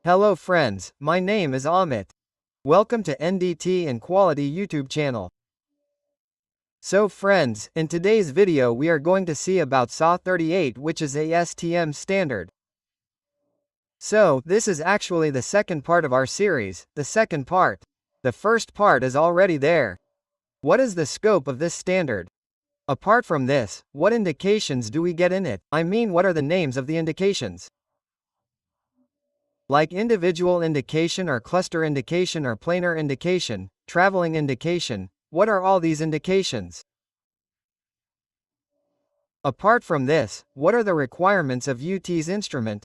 Hello friends, my name is Amit. Welcome to NDT and Quality YouTube channel. So friends, in today's video we are going to see about SA 38, which is ASTM standard. So, this is actually the second part of our series, the second part. The first part is already there. What is the scope of this standard? Apart from this, what indications do we get in it? I mean, what are the names of the indications? Like individual indication or cluster indication or planar indication, traveling indication, what are all these indications? Apart from this, what are the requirements of UT's instrument?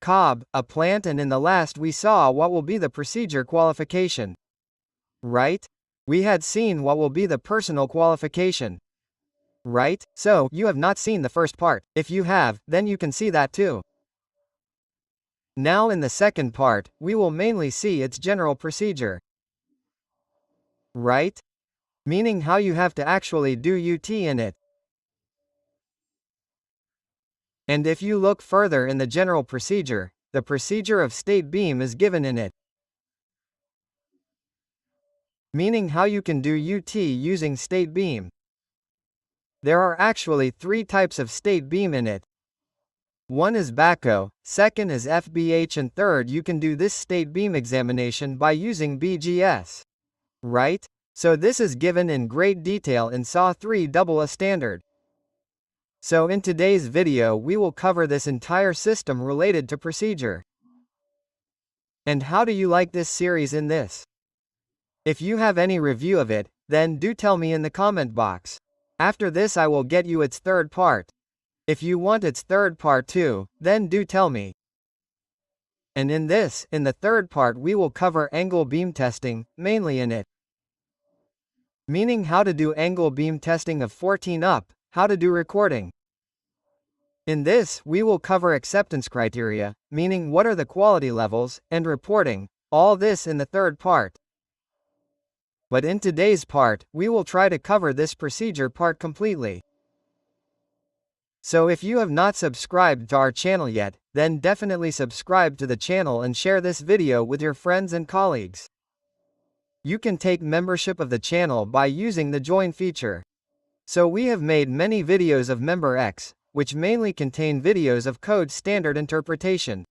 Cob, a plant, and in the last we saw what will be the procedure qualification. Right? We had seen what will be the personal qualification. Right? So, you have not seen the first part. If you have, then you can see that too. Now in the second part, we will mainly see its general procedure. Right? Meaning how you have to actually do UT in it. And if you look further in the general procedure, the procedure of state beam is given in it. Meaning how you can do UT using state beam. There are actually 3 types of state beam in it. One is BACO, second is FBH, and third you can do this state beam examination by using BGS. Right? So this is given in great detail in SA 3 AA standard. So in today's video we will cover this entire system related to procedure. And how do you like this series in this? If you have any review of it, then do tell me in the comment box. After this I will get you its third part. If you want its third part too, then do tell me. And in the third part we will cover angle beam testing, mainly in it. Meaning how to do angle beam testing of 14 up, how to do recording. In this, we will cover acceptance criteria, meaning what are the quality levels, and reporting, all this in the third part. But in today's part, we will try to cover this procedure part completely. So if you have not subscribed to our channel yet, then definitely subscribe to the channel and share this video with your friends and colleagues. You can take membership of the channel by using the join feature. So we have made many videos of Member X, which mainly contain videos of code standard interpretation.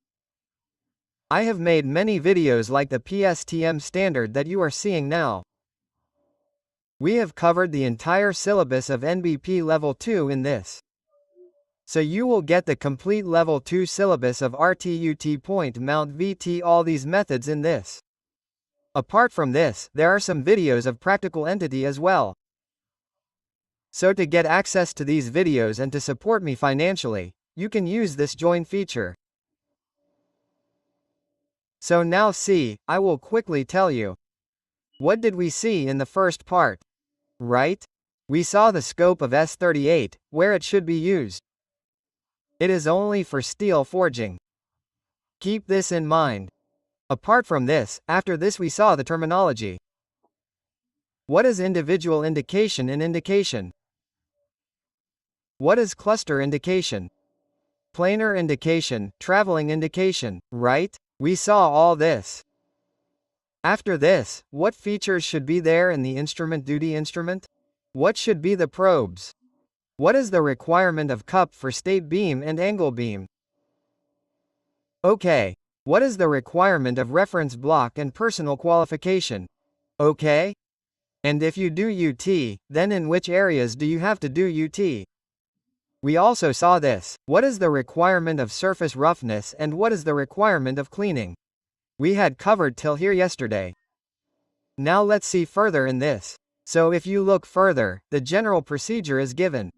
I have made many videos like the ASTM standard that you are seeing now. We have covered the entire syllabus of NBP Level 2 in this. So you will get the complete Level 2 syllabus of RTUT point mount VT, all these methods in this. Apart from this, there are some videos of practical entity as well. So to get access to these videos and to support me financially, you can use this join feature. So now see, I will quickly tell you. What did we see in the first part? Right? We saw the scope of S38, where it should be used. It is only for steel forging. Keep this in mind. Apart from this, after this we saw the terminology. What is individual indication and indication? What is cluster indication? Planar indication, traveling indication, right? We saw all this. After this, what features should be there in the instrument duty instrument? What should be the probes? What is the requirement of cup for state beam and angle beam? Okay. What is the requirement of reference block and personal qualification? Okay. And if you do UT, then in which areas do you have to do UT? We also saw this. What is the requirement of surface roughness and what is the requirement of cleaning? We had covered till here yesterday. Now let's see further in this. So if you look further, the general procedure is given.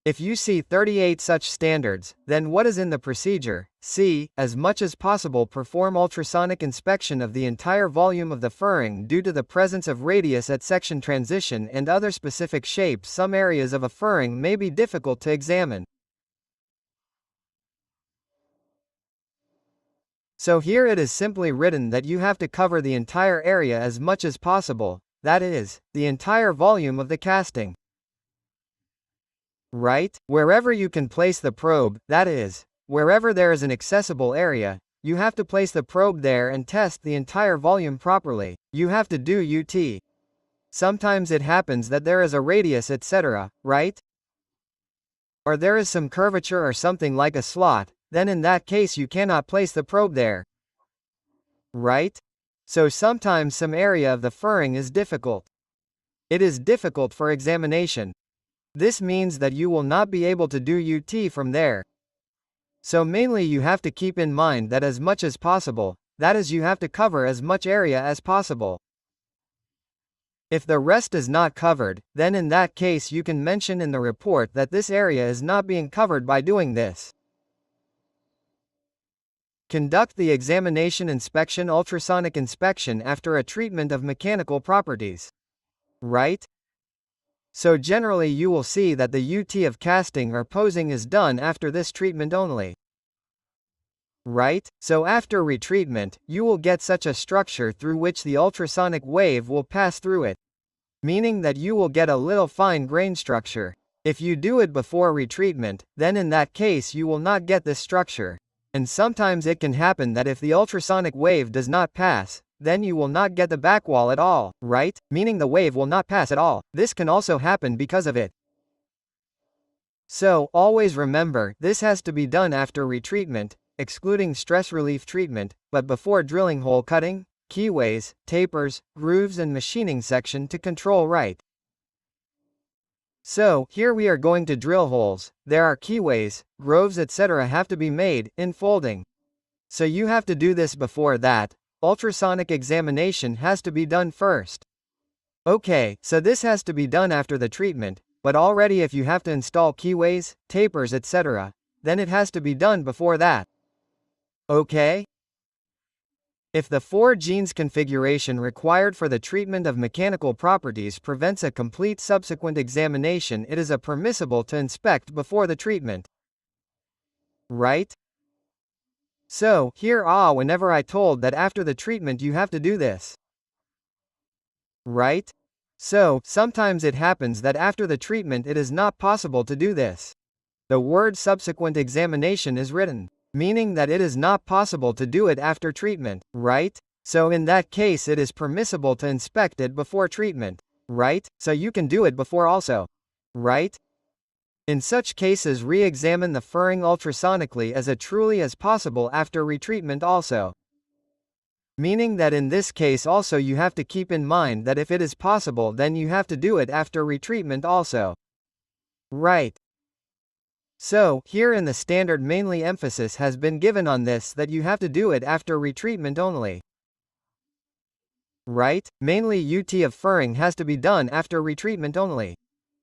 If you see 38 such standards, then what is in the procedure? C. As much as possible perform ultrasonic inspection of the entire volume of the furring due to the presence of radius at section transition and other specific shapes. Some areas of a furring may be difficult to examine. So here it is simply written that you have to cover the entire area as much as possible, that is, the entire volume of the casting. Right? Wherever you can place the probe, that is, Wherever there is an accessible area, you have to place the probe there and test the entire volume properly. You have to do UT. Sometimes it happens that there is a radius etc., right? Or there is some curvature or something like a slot, then in that case you cannot place the probe there. Right? So sometimes some area of the furring is difficult. It is difficult for examination. This means that you will not be able to do UT from there. So mainly you have to keep in mind that as much as possible, that is, you have to cover as much area as possible. If the rest is not covered, then in that case you can mention in the report that this area is not being covered by doing this. Conduct the examination inspection ultrasonic inspection after a treatment of mechanical properties. Right? So generally you will see that the UT of casting or posing is done after this treatment only. Right? So after retreatment, you will get such a structure through which the ultrasonic wave will pass through it. Meaning that you will get a little fine grain structure. If you do it before retreatment, then in that case you will not get this structure. And sometimes it can happen that if the ultrasonic wave does not pass, then you will not get the back wall at all, right? Meaning the wave will not pass at all. This can also happen because of it. So, always remember, this has to be done after retreatment, excluding stress relief treatment, but before drilling hole cutting, keyways, tapers, grooves and machining section to control right. So, here we are going to drill holes. There are keyways, grooves etc. have to be made, in folding. So you have to do this before that. Ultrasonic examination has to be done first. Okay, so this has to be done after the treatment, but already if you have to install keyways, tapers etc., then it has to be done before that. Okay? If the forgings configuration required for the treatment of mechanical properties prevents a complete subsequent examination, it is permissible to inspect before the treatment. Right? So, here whenever I told that after the treatment you have to do this. Right? So, sometimes it happens that after the treatment it is not possible to do this. The word subsequent examination is written, meaning that it is not possible to do it after treatment, right? So in that case it is permissible to inspect it before treatment, right? So you can do it before also, right? In such cases re-examine the furring ultrasonically as truly as possible after retreatment also. Meaning that in this case also you have to keep in mind that if it is possible then you have to do it after retreatment also. Right. So, here in the standard mainly emphasis has been given on this that you have to do it after retreatment only. Right? Mainly UT of furring has to be done after retreatment only.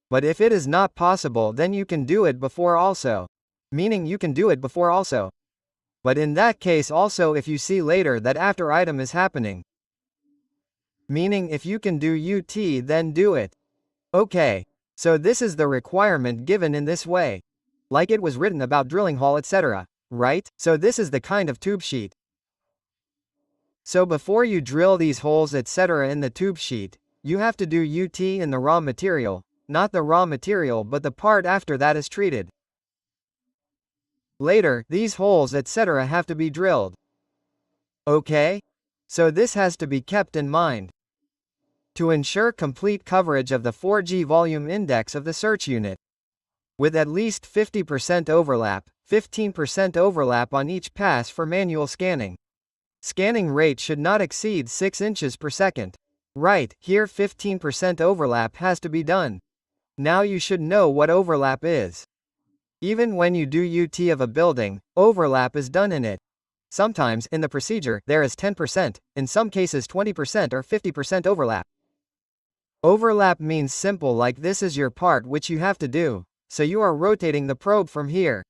But if it is not possible then you can do it before also. Meaning you can do it before also. But in that case also if you see later that after item is happening. Meaning if you can do UT then do it. Okay. So this is the requirement given in this way. Like it was written about drilling hole etc. Right? So this is the kind of tube sheet. So before you drill these holes etc. in the tube sheet, you have to do UT in the raw material, not the raw material but the part after that is treated. Later, these holes etc. have to be drilled. Okay? So this has to be kept in mind. To ensure complete coverage of the 4G volume index of the search unit. With at least 50% overlap, 15% overlap on each pass for manual scanning. Scanning rate should not exceed 6 inches per second. Right, here 15% overlap has to be done. Now you should know what overlap is. Even when you do UT of a building, overlap is done in it. Sometimes, in the procedure, there is 10%, in some cases 20% or 50% overlap. Overlap means simple like this is your part which you have to do. So you are rotating the probe from here.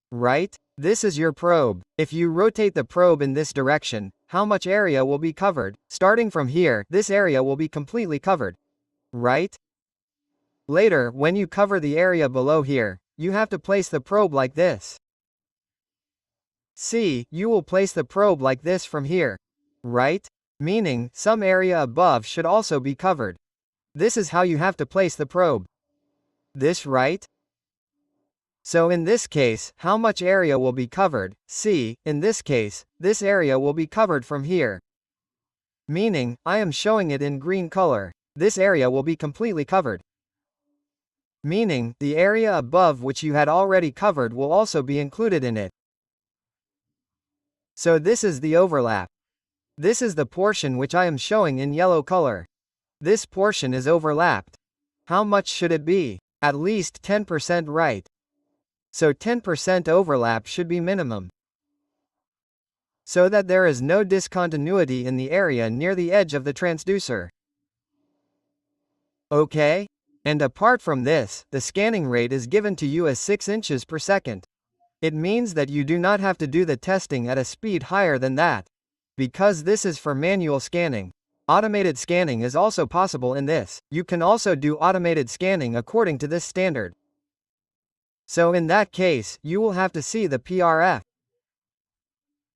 Right? This is your probe. If you rotate the probe in this direction, how much area will be covered? Starting from here, this area will be completely covered. Right? Later, when you cover the area below here, you have to place the probe like this. See, you will place the probe like this from here. Right? Meaning, some area above should also be covered. This is how you have to place the probe. This right? So in this case, how much area will be covered? See, in this case, this area will be covered from here. Meaning, I am showing it in green color. This area will be completely covered. Meaning, the area above which you had already covered will also be included in it. So this is the overlap. This is the portion which I am showing in yellow color. This portion is overlapped. How much should it be? At least 10%, right? So 10% overlap should be minimum, so that there is no discontinuity in the area near the edge of the transducer. Okay? And apart from this, the scanning rate is given to you as 6 inches per second. It means that you do not have to do the testing at a speed higher than that, because this is for manual scanning. Automated scanning is also possible in this. You can also do automated scanning according to this standard. So in that case, you will have to see the PRF,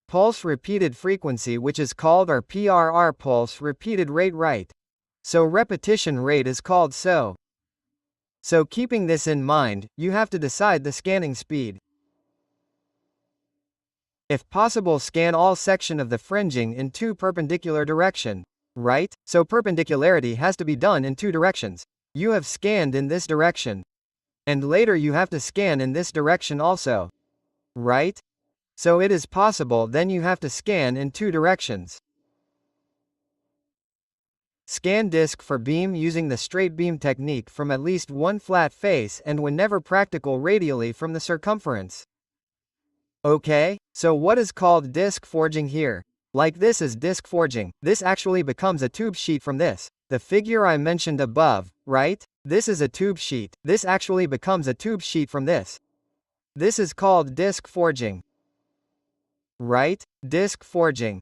pulse repeated frequency, which is called our PRR, pulse repeated rate, right? So repetition rate is called so. So keeping this in mind, you have to decide the scanning speed. If possible, scan all section of the fringing in 2 perpendicular direction, right? So perpendicularity has to be done in 2 directions. You have scanned in this direction, and later you have to scan in this direction also, right? So it is possible, then you have to scan in 2 directions. Scan disk for beam using the straight beam technique from at least one flat face and whenever practical radially from the circumference. Okay, so what is called disk forging here? Like this is disk forging. This actually becomes a tube sheet from this. The figure I mentioned above, right? This is a tube sheet. This actually becomes a tube sheet from this. This is called disk forging. Right? Disk forging.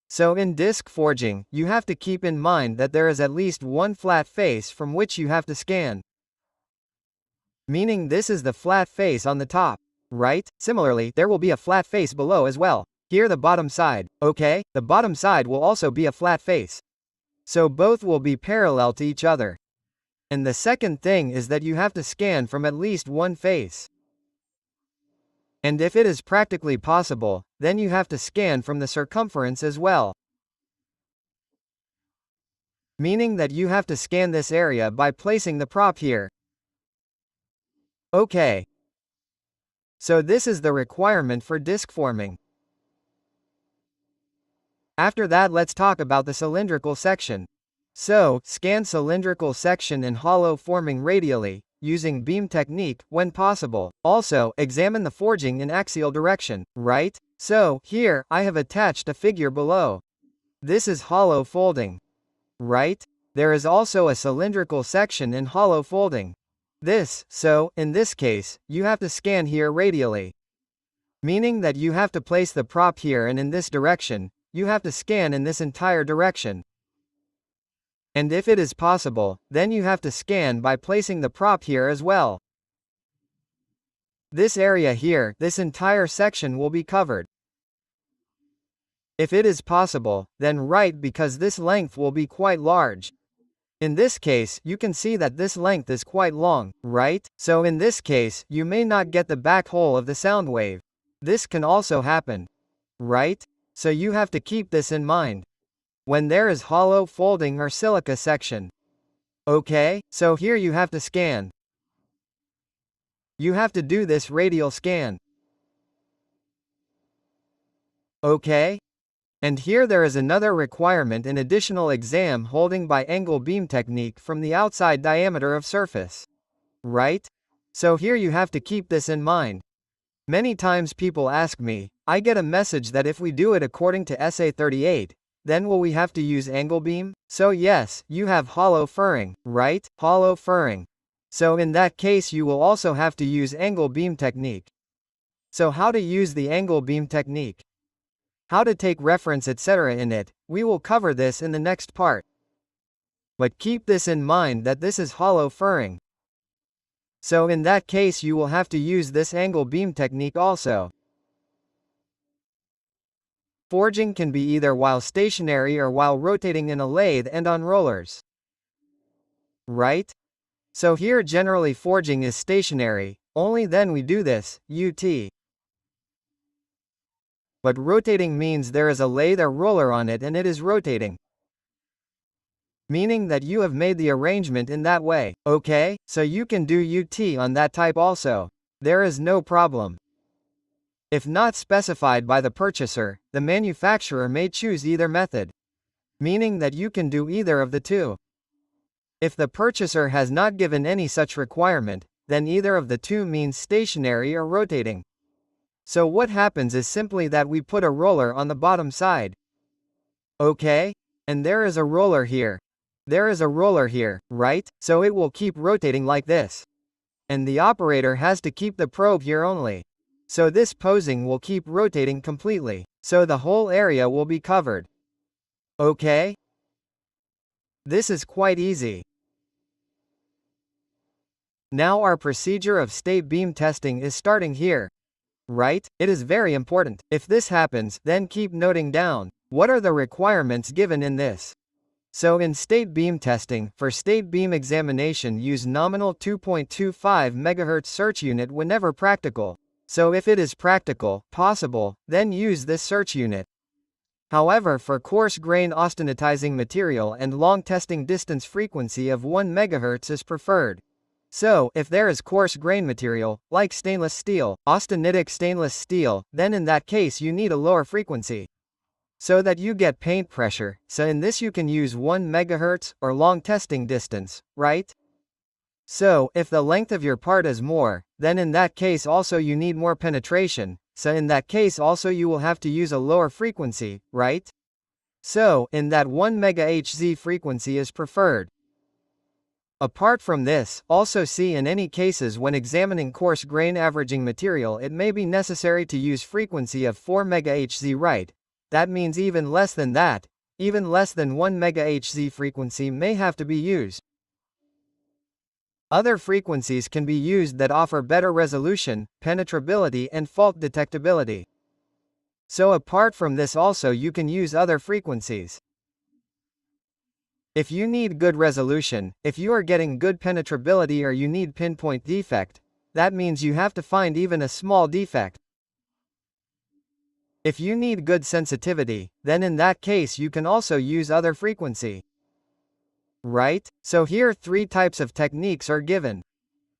So in disk forging, you have to keep in mind that there is at least one flat face from which you have to scan. Meaning this is the flat face on the top, right? Similarly, there will be a flat face below as well. Here the bottom side, okay? The bottom side will also be a flat face. So both will be parallel to each other. And the second thing is that you have to scan from at least one face. And if it is practically possible, then you have to scan from the circumference as well. Meaning that you have to scan this area by placing the prop here. Okay. So this is the requirement for disk forming. After that, let's talk about the cylindrical section. So, scan cylindrical section and hollow forming radially, using beam technique, when possible. Also, examine the forging in axial direction, right? So, here, I have attached a figure below. This is hollow folding, right? There is also a cylindrical section and hollow folding. So, in this case, you have to scan here radially. Meaning that you have to place the prop here and in this direction, you have to scan in this entire direction. And if it is possible, then you have to scan by placing the prop here as well. This area here, this entire section will be covered. If it is possible, then right, because this length will be quite large. In this case, you can see that this length is quite long, right? So in this case, you may not get the back hole of the sound wave. This can also happen, right? So you have to keep this in mind when there is hollow folding or silica section. Okay, so here you have to scan. You have to do this radial scan. Okay? And here there is another requirement, an additional exam holding by angle beam technique from the outside diameter of surface. Right? So here you have to keep this in mind. Many times people ask me, I get a message that if we do it according to SA 38, then will we have to use angle beam? So yes, you have hollow furring, right? Hollow furring. So in that case you will also have to use angle beam technique. So how to use the angle beam technique? How to take reference, etc. in it, we will cover this in the next part. But keep this in mind that this is hollow furring. So in that case you will have to use this angle beam technique also. Forging can be either while stationary or while rotating in a lathe and on rollers. Right? So here generally forging is stationary, Only then we do this, UT. But rotating means there is a lathe or roller on it and it is rotating. Meaning that you have made the arrangement in that way, okay? So you can do UT on that type also. There is no problem. If not specified by the purchaser, the manufacturer may choose either method. Meaning that you can do either of the two. If the purchaser has not given any such requirement, then either of the two means stationary or rotating. So what happens is simply that we put a roller on the bottom side. Okay? And there is a roller here. There is a roller here, right? So it will keep rotating like this. And the operator has to keep the probe here only. So this posing will keep rotating completely. So the whole area will be covered. Okay? This is quite easy. Now our procedure of state beam testing is starting here. Right? It is very important. If this happens, then keep noting down. What are the requirements given in this? So in state beam testing, for state beam examination use nominal 2.25 MHz search unit whenever practical. So if it is practical, possible, then use this search unit. However, for coarse grain austenitizing material and long testing distance frequency of 1 MHz is preferred. So, if there is coarse grain material, like stainless steel, austenitic stainless steel, then in that case you need a lower frequency. So that you get paint pressure, so in this you can use 1 MHz, or long testing distance, right? So, if the length of your part is more, then in that case also you need more penetration, so in that case also you will have to use a lower frequency, right? So, in that 1 MHz frequency is preferred. Apart from this, also see in any cases when examining coarse grain averaging material it may be necessary to use frequency of 4 MHz, right? That means even less than that, even less than 1 MHz frequency may have to be used. Other frequencies can be used that offer better resolution, penetrability and fault detectability. So apart from this also you can use other frequencies. If you need good resolution, if you are getting good penetrability or you need pinpoint defect, that means you have to find even a small defect. If you need good sensitivity, then in that case you can also use other frequency. Right? So here 3 types of techniques are given.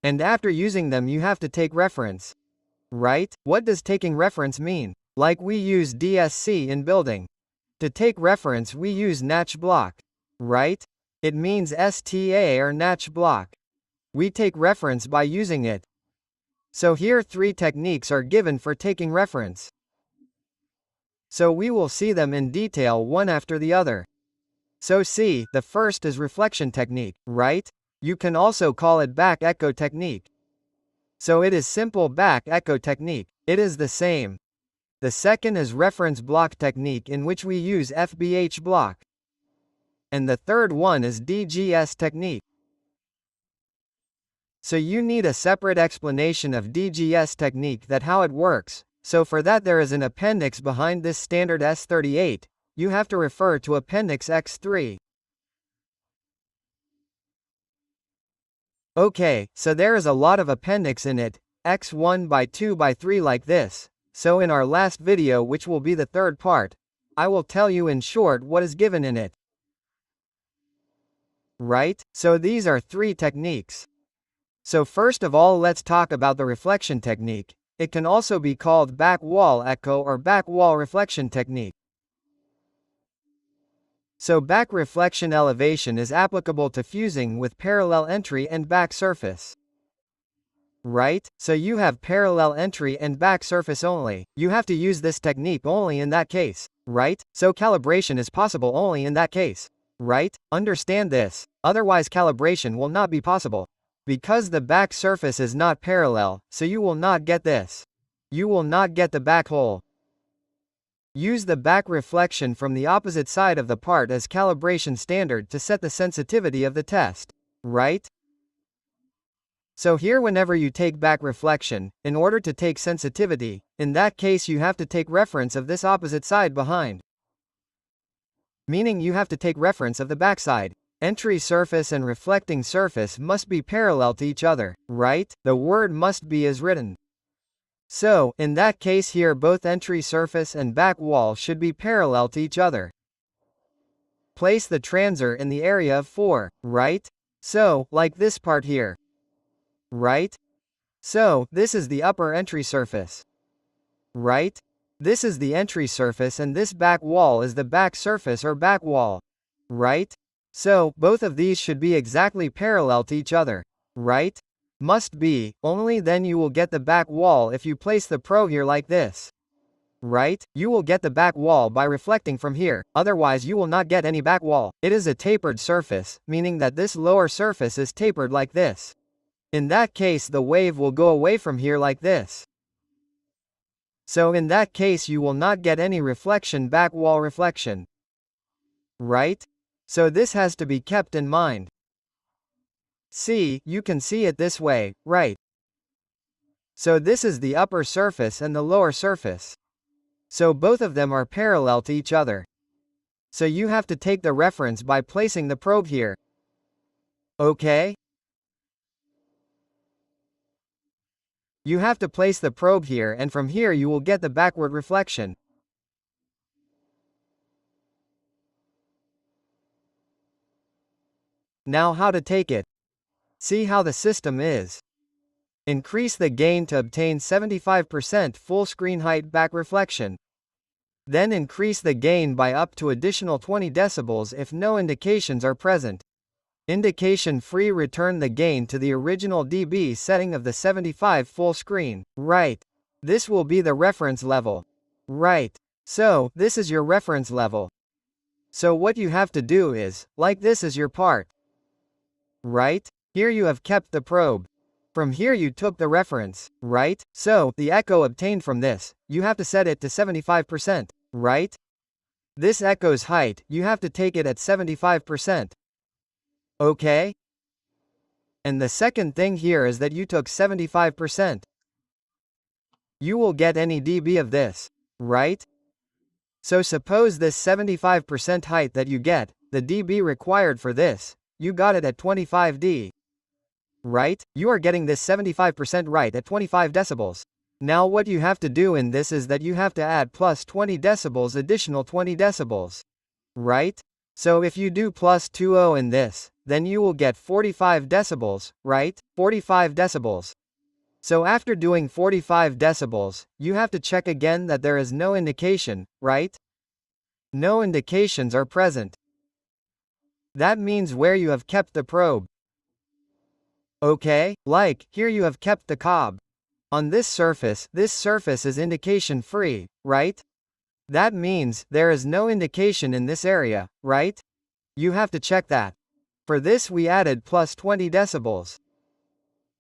And after using them you have to take reference. Right? What does taking reference mean? Like we use DSC in building. To take reference we use Natch block. Right? It means STA or Natch block. We take reference by using it. So here 3 techniques are given for taking reference. So we will see them in detail one after the other. So see, the first is reflection technique, right? You can also call it back echo technique. So it is simple back echo technique. It is the same. The second is reference block technique in which we use FBH block. And the third one is DGS technique. So you need a separate explanation of DGS technique, that how it works. So for that there is an appendix behind this standard S38. You have to refer to appendix X3. Okay, so there is a lot of appendix in it, X1 by 2 by 3 like this. So in our last video, which will be the third part, I will tell you in short what is given in it. Right? So these are 3 techniques. So first of all let's talk about the reflection technique. It can also be called back wall echo or back wall reflection technique. So back reflection elevation is applicable to fusing with parallel entry and back surface. Right? So you have parallel entry and back surface only. You have to use this technique only in that case. Right? So calibration is possible only in that case. Right? Understand this. Otherwise calibration will not be possible. Because the back surface is not parallel, so you will not get this. You will not get the back hole. Use the back reflection from the opposite side of the part as calibration standard to set the sensitivity of the test. Right? So here whenever you take back reflection, in order to take sensitivity, in that case you have to take reference of this opposite side behind. Meaning you have to take reference of the back side. Entry surface and reflecting surface must be parallel to each other, right? The word must be as written. So, in that case here both entry surface and back wall should be parallel to each other. Place the transfer in the area of 4, right? So, like this part here. Right? So, this is the upper entry surface. Right? This is the entry surface and this back wall is the back surface or back wall. Right? So, both of these should be exactly parallel to each other. Right? Must be, only then you will get the back wall if you place the probe here like this. Right? You will get the back wall by reflecting from here, otherwise you will not get any back wall. It is a tapered surface, meaning that this lower surface is tapered like this. In that case the wave will go away from here like this. So in that case you will not get any reflection, back wall reflection. Right? So this has to be kept in mind. See, you can see it this way, right? So this is the upper surface and the lower surface. So both of them are parallel to each other. So you have to take the reference by placing the probe here. Okay? You have to place the probe here and from here you will get the backward reflection. Now how to take it? See how the system is. Increase the gain to obtain 75% full screen height back reflection. Then increase the gain by up to additional 20 decibels if no indications are present. Indication free, return the gain to the original dB setting of the 75 full screen. Right. This will be the reference level. Right. So, this is your reference level. So what you have to do is, like this is your part. Right? Here you have kept the probe. From here you took the reference, right? So, the echo obtained from this, you have to set it to 75%, right? This echo's height, you have to take it at 75%. Okay? And the second thing here is that you took 75%. You will get any dB of this, right? So suppose this 75% height that you get, the dB required for this, you got it at 25 D. Right? You are getting this 75% right at 25 decibels. Now what you have to do in this is that you have to add plus 20 decibels, additional 20 decibels. Right? So if you do plus 20 in this, then you will get 45 decibels, right? 45 decibels. So after doing 45 decibels, you have to check again that there is no indication, right? No indications are present. That means where you have kept the probe. Okay, like, here you have kept the cob. On this surface is indication free, right? That means, there is no indication in this area, right? You have to check that. For this we added plus 20 decibels.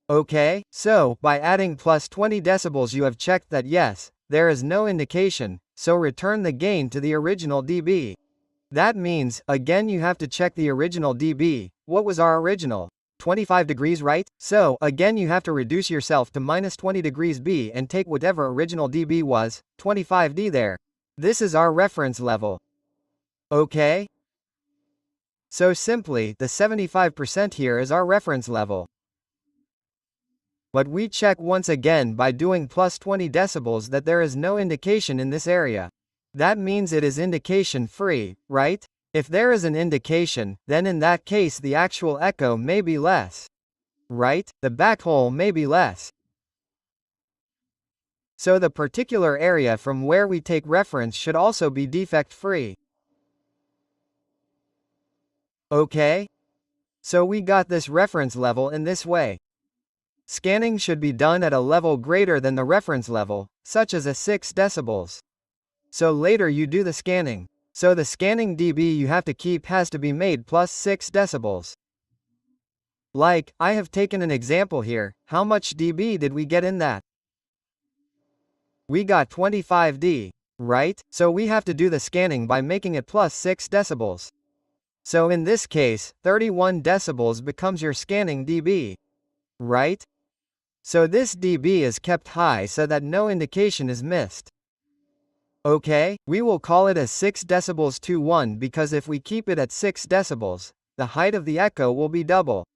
Okay, so, by adding plus 20 decibels you have checked that yes, there is no indication, so return the gain to the original dB. That means, again you have to check the original dB. What was our original? 25 degrees, right? So, again you have to reduce yourself to minus 20 degrees B and take whatever original dB was, 25 D there. This is our reference level. Okay? So simply, the 75% here is our reference level. But we check once again by doing plus 20 decibels that there is no indication in this area. That means it is indication free, right? If there is an indication, then in that case the actual echo may be less. Right? The backhole may be less. So the particular area from where we take reference should also be defect free. Okay? So we got this reference level in this way. Scanning should be done at a level greater than the reference level, such as a 6 decibels. So later you do the scanning. So the scanning dB you have to keep has to be made plus 6 decibels. Like, I have taken an example here. How much dB did we get in that? We got 25 D, right? So we have to do the scanning by making it plus 6 decibels. So in this case, 31 decibels becomes your scanning dB. Right? So this dB is kept high so that no indication is missed. Okay, we will call it as 6 decibels to 1 because if we keep it at 6 decibels, the height of the echo will be double.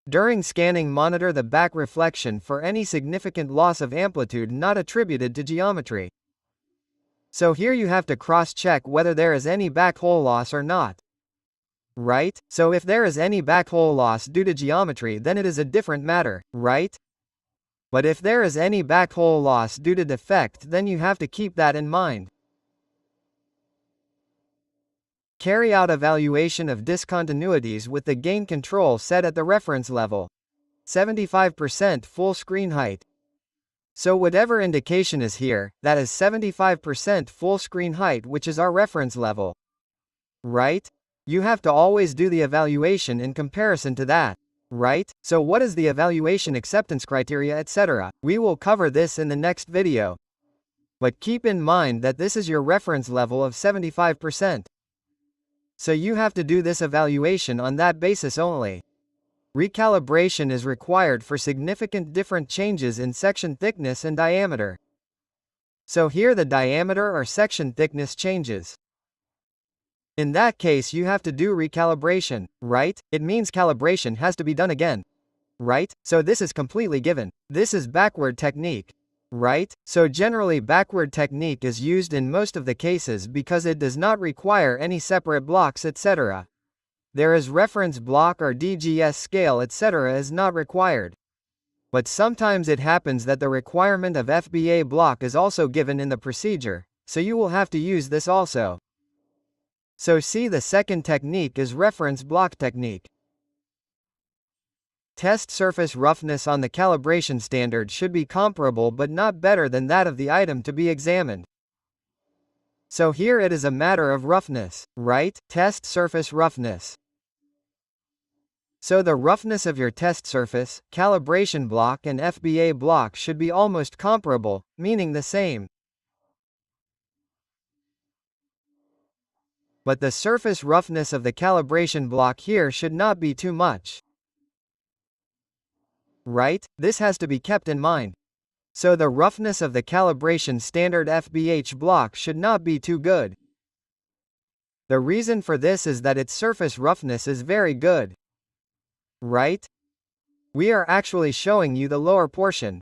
During scanning, monitor the back reflection for any significant loss of amplitude not attributed to geometry. So here you have to cross-check whether there is any back hole loss or not. Right? So if there is any back hole loss due to geometry, then it is a different matter, right? But if there is any back hole loss due to defect, then you have to keep that in mind. Carry out evaluation of discontinuities with the gain control set at the reference level. 75% full screen height. So whatever indication is here, that is 75% full screen height, which is our reference level. Right? You have to always do the evaluation in comparison to that. Right? So what is the evaluation acceptance criteria, etc.? We will cover this in the next video. But keep in mind that this is your reference level of 75%. So you have to do this evaluation on that basis only. Recalibration is required for significant different changes in section thickness and diameter. So here the diameter or section thickness changes. In that case you have to do recalibration, right? It means calibration has to be done again. Right? So this is completely given. This is backward technique. Right? So generally backward technique is used in most of the cases because it does not require any separate blocks, etc. There is reference block or DGS scale, etc. is not required. But sometimes it happens that the requirement of FBA block is also given in the procedure, so you will have to use this also. So see, the second technique is reference block technique. Test surface roughness on the calibration standard should be comparable but not better than that of the item to be examined. So here it is a matter of roughness, right? Test surface roughness. So the roughness of your test surface, calibration block and FBA block should be almost comparable, meaning the same. But the surface roughness of the calibration block here should not be too much. Right? This has to be kept in mind. So the roughness of the calibration standard FBH block should not be too good. The reason for this is that its surface roughness is very good. Right? We are actually showing you the lower portion.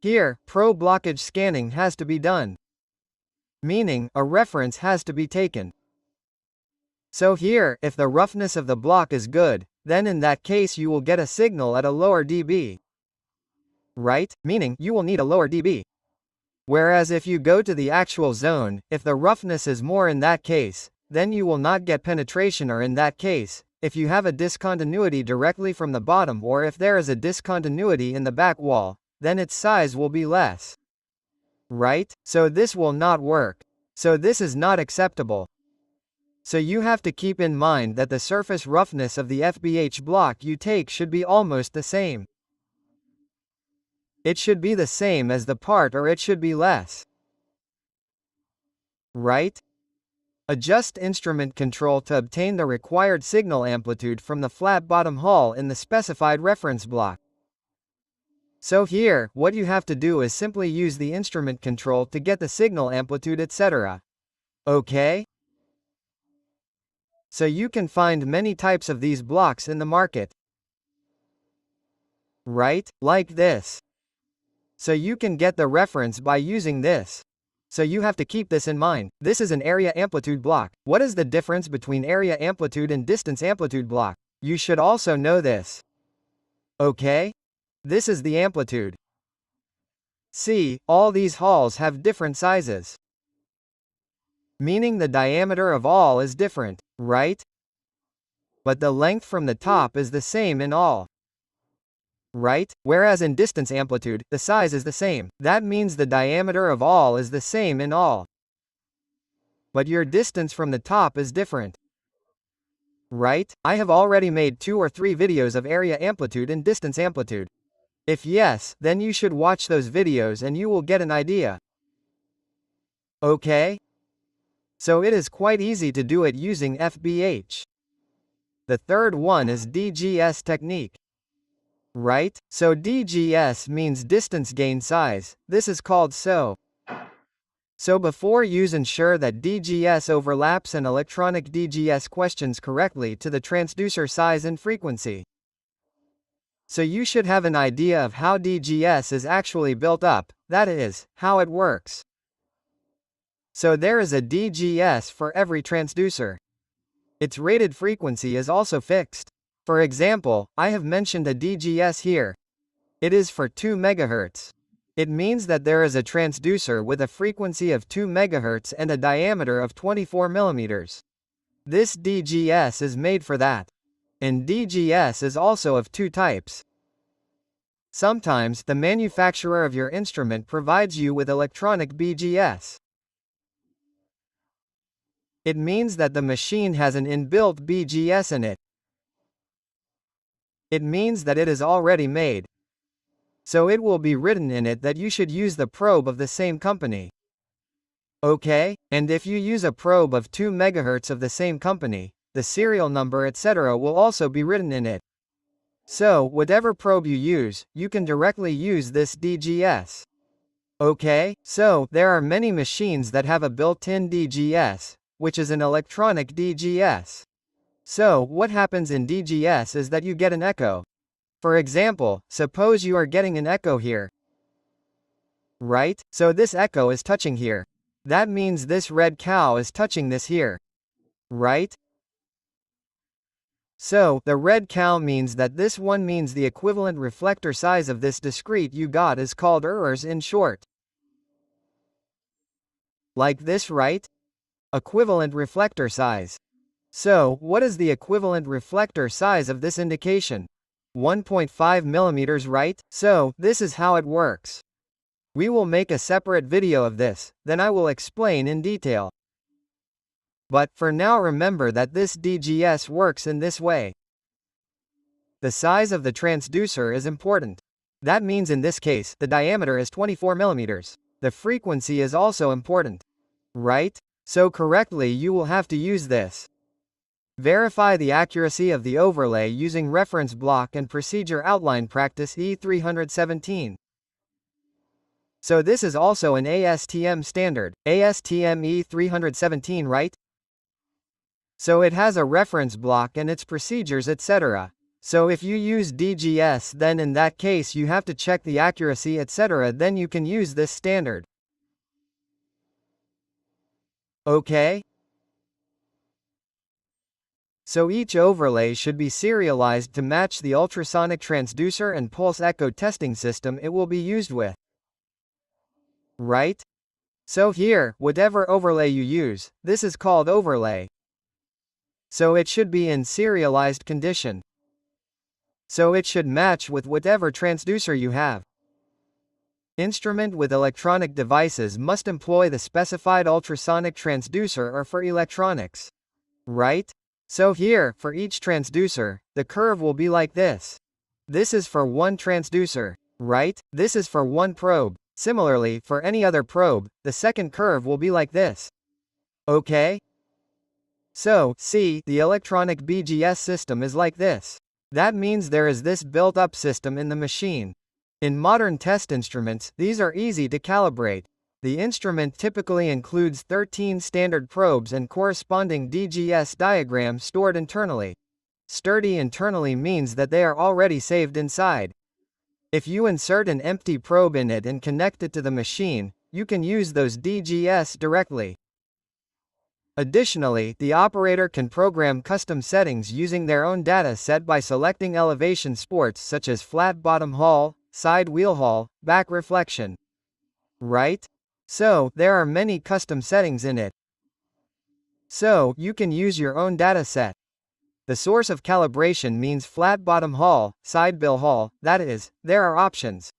Here, pro-blockage scanning has to be done. Meaning, a reference has to be taken. So here, if the roughness of the block is good, then in that case you will get a signal at a lower dB. Right? Meaning, you will need a lower dB. Whereas if you go to the actual zone, if the roughness is more in that case, then you will not get penetration, or in that case, if you have a discontinuity directly from the bottom, or if there is a discontinuity in the back wall, then its size will be less. Right? So this will not work. So this is not acceptable. So you have to keep in mind that the surface roughness of the FBH block you take should be almost the same. It should be the same as the part, or it should be less. Right? Adjust instrument control to obtain the required signal amplitude from the flat bottom hull in the specified reference block. So here, what you have to do is simply use the instrument control to get the signal amplitude, etc. Okay? So you can find many types of these blocks in the market. Right? Like this. So you can get the reference by using this. So you have to keep this in mind. This is an area amplitude block. What is the difference between area amplitude and distance amplitude block? You should also know this. Okay? This is the amplitude. See, all these hulls have different sizes. Meaning the diameter of all is different, right? But the length from the top is the same in all. Right? Whereas in distance amplitude, the size is the same. That means the diameter of all is the same in all. But your distance from the top is different. Right? I have already made 2 or 3 videos of area amplitude and distance amplitude. If yes, then you should watch those videos and you will get an idea. Okay? So it is quite easy to do it using FBH. The third one is DGS technique. Right? So DGS means distance gain size. This is called so. So before use ensure that DGS overlaps and electronic DGS questions correctly to the transducer size and frequency. So you should have an idea of how DGS is actually built up, that is, how it works. So there is a DGS for every transducer. Its rated frequency is also fixed. For example, I have mentioned a DGS here. It is for 2 MHz. It means that there is a transducer with a frequency of 2 MHz and a diameter of 24 mm. This DGS is made for that. And DGS is also of two types. Sometimes the manufacturer of your instrument provides you with electronic BGS. It means that the machine has an inbuilt BGS in it. It means that it is already made. So it will be written in it that you should use the probe of the same company. Okay, and if you use a probe of 2 MHz of the same company, the serial number etc. will also be written in it. So, whatever probe you use, you can directly use this DGS. Okay, so, there are many machines that have a built-in DGS, which is an electronic DGS. So, what happens in DGS is that you get an echo. For example, suppose you are getting an echo here. Right? So this echo is touching here. That means this red cow is touching this here. Right? So, the red cow means that this one means the equivalent reflector size of this discrete you got is called errors in short. Like this, right? Equivalent reflector size. So, what is the equivalent reflector size of this indication? 1.5 mm, right? So, this is how it works. We will make a separate video of this, then I will explain in detail. But, for now remember that this DGS works in this way. The size of the transducer is important. That means in this case, the diameter is 24 mm. The frequency is also important. Right? So correctly you will have to use this. Verify the accuracy of the overlay using reference block and procedure outline practice E317. So this is also an ASTM standard, ASTM E317, right? So it has a reference block and its procedures etc. So if you use DGS, then in that case you have to check the accuracy etc. Then you can use this standard. Okay? So each overlay should be serialized to match the ultrasonic transducer and pulse echo testing system it will be used with. Right? So here, whatever overlay you use, this is called overlay. So it should be in serialized condition. So it should match with whatever transducer you have. Instrument with electronic devices must employ the specified ultrasonic transducer or for electronics. Right? So here, for each transducer, the curve will be like this. This is for one transducer. Right? This is for one probe. Similarly, for any other probe, the second curve will be like this. Okay? So, see, the electronic BGS system is like this. That means there is this built-up system in the machine. In modern test instruments, these are easy to calibrate. The instrument typically includes 13 standard probes and corresponding DGS diagrams stored internally. Sturdy internally means that they are already saved inside. If you insert an empty probe in it and connect it to the machine, you can use those DGS directly. Additionally, the operator can program custom settings using their own data set by selecting elevation sports such as flat bottom haul, side wheel haul, back reflection. Right? So, there are many custom settings in it. So, you can use your own data set. The source of calibration means flat bottom haul, side bill haul, that is, there are options.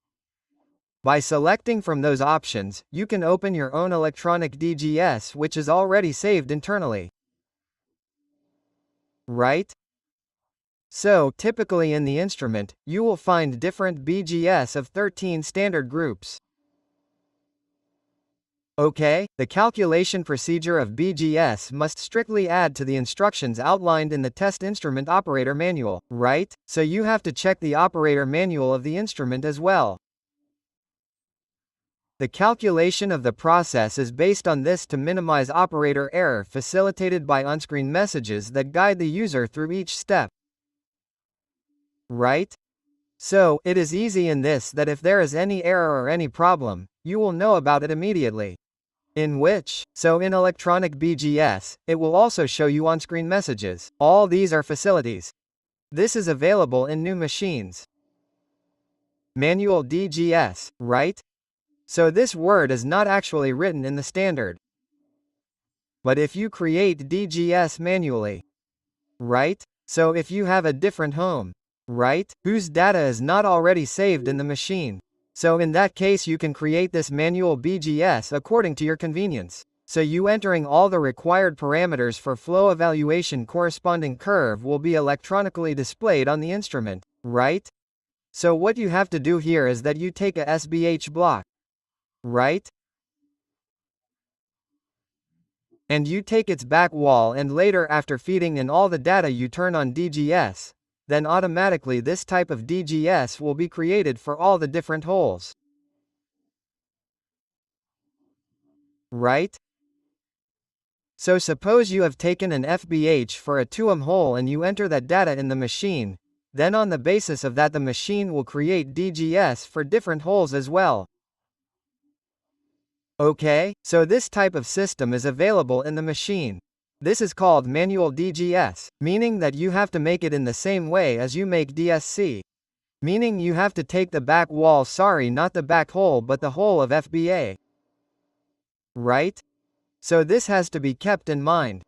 By selecting from those options, you can open your own electronic DGS which is already saved internally. Right? So, typically in the instrument, you will find different BGS of 13 standard groups. Okay, the calculation procedure of BGS must strictly add to the instructions outlined in the test instrument operator manual, right? So you have to check the operator manual of the instrument as well. The calculation of the process is based on this to minimize operator error facilitated by on-screen messages that guide the user through each step. Right? So, it is easy in this that if there is any error or any problem, you will know about it immediately. In electronic BGS, it will also show you on-screen messages. All these are facilities. This is available in new machines. Manual DGS, right? So this word is not actually written in the standard. But if you create DGS manually, right? So if you have a different home, right, whose data is not already saved in the machine, so in that case you can create this manual BGS according to your convenience. So you entering all the required parameters for flow evaluation corresponding curve will be electronically displayed on the instrument, right? So what you have to do here is that you take a SBH block, right? And you take its back wall and later after feeding in all the data you turn on DGS, then automatically this type of DGS will be created for all the different holes. Right? So suppose you have taken an FBH for a 2M hole and you enter that data in the machine, then on the basis of that the machine will create DGS for different holes as well. Okay, so this type of system is available in the machine. This is called manual DGS, meaning that you have to make it in the same way as you make DSC. Meaning you have to take the back wall, not the back hole but the hole of FBA. Right? So this has to be kept in mind.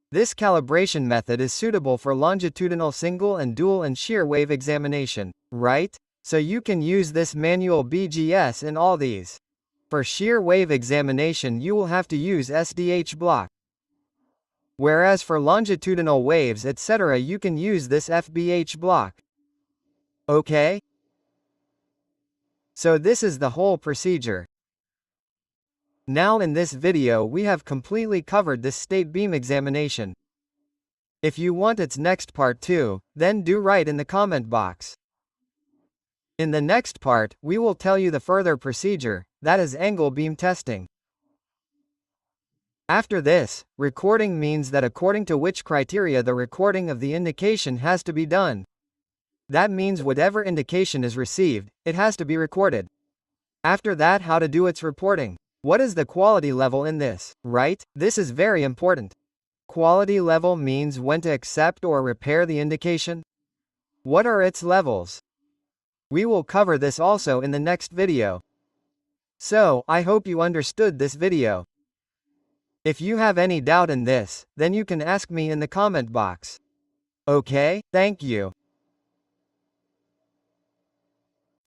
This calibration method is suitable for longitudinal single and dual and shear wave examination, right? So you can use this manual BGS in all these. For shear wave examination you will have to use SDH block. Whereas for longitudinal waves etc. you can use this FBH block. Okay? So this is the whole procedure. Now in this video we have completely covered this state beam examination. If you want its next part too, then do write in the comment box. In the next part, we will tell you the further procedure, that is angle beam testing. After this, recording means that according to which criteria the recording of the indication has to be done. That means whatever indication is received, it has to be recorded. After that, how to do its reporting. What is the quality level in this, right? This is very important. Quality level means when to accept or repair the indication. What are its levels? We will cover this also in the next video. So, I hope you understood this video. If you have any doubt in this, then you can ask me in the comment box. Okay, thank you.